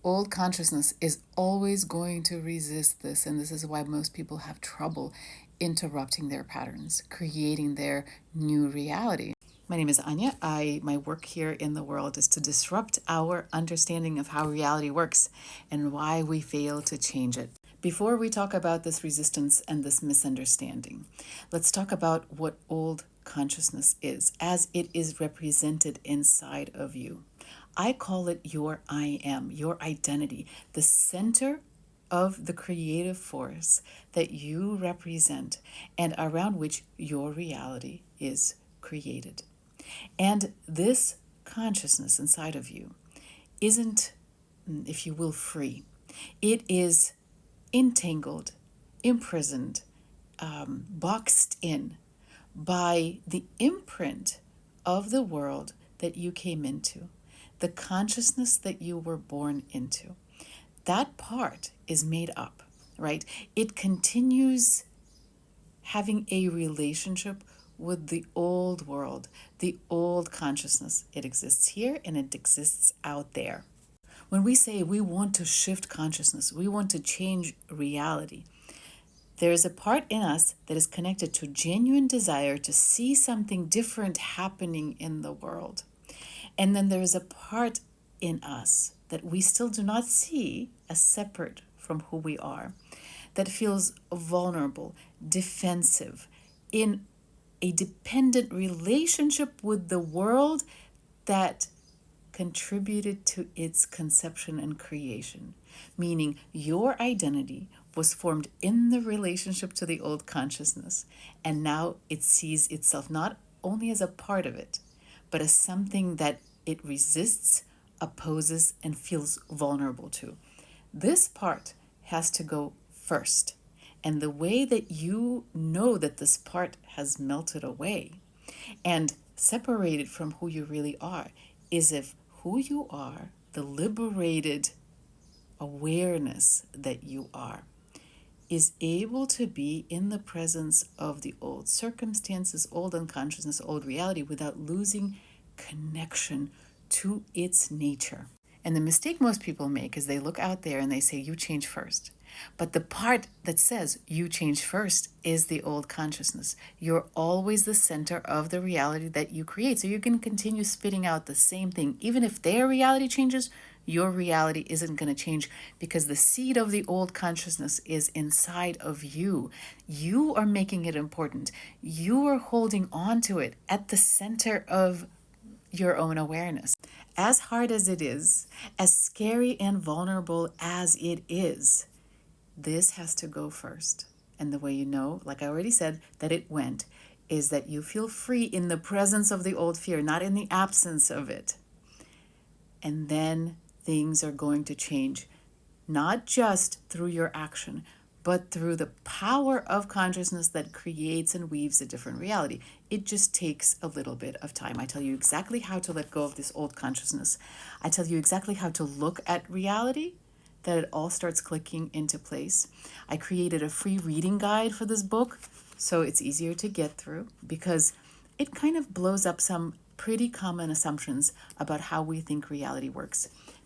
Old consciousness is always going to resist this, and this is why most people have trouble interrupting their patterns, creating their new reality. My name is Anya. My work here in the world is to disrupt our understanding of how reality works and why we fail to change it. Before we talk about this resistance and this misunderstanding, let's talk about what old consciousness is as it is represented inside of you. I call it your I am, your identity, the center of the creative force that you represent and around which your reality is created. And this consciousness inside of you isn't, if you will, free. It is entangled, imprisoned, boxed in by the imprint of the world that you came into, the consciousness that you were born into. That part is made up, right? It continues having a relationship with the old world, the old consciousness. It exists here and it exists out there. When we say we want to shift consciousness, we want to change reality, there is a part in us that is connected to genuine desire to see something different happening in the world. And then there is a part in us that we still do not see as separate from who we are, that feels vulnerable, defensive, in a dependent relationship with the world that contributed to its conception and creation, meaning your identity was formed in the relationship to the old consciousness, and now it sees itself not only as a part of it, but as something that it resists, opposes, and feels vulnerable to. This part has to go first. And the way that you know that this part has melted away and separated from who you really are is if who you are, the liberated awareness that you are, is able to be in the presence of the old circumstances, old unconsciousness, old reality without losing connection to its nature. And the mistake most people make is they look out there and they say, you change first. But the part that says you change first is the old consciousness. You're always the center of the reality that you create. So you can continue spitting out the same thing. Even if their reality changes, your reality isn't going to change because the seed of the old consciousness is inside of you. You are making it important. You are holding on to it at the center of your own awareness. As hard as it is, as scary and vulnerable as it is, this has to go first. And the way you know, like I already said, that it went, is that you feel free in the presence of the old fear, not in the absence of it. And then things are going to change, not just through your action, but through the power of consciousness that creates and weaves a different reality. It just takes a little bit of time. I tell you exactly how to let go of this old consciousness. I tell you exactly how to look at reality, that it all starts clicking into place. I created a free reading guide for this book, so it's easier to get through because it kind of blows up some pretty common assumptions about how we think reality works.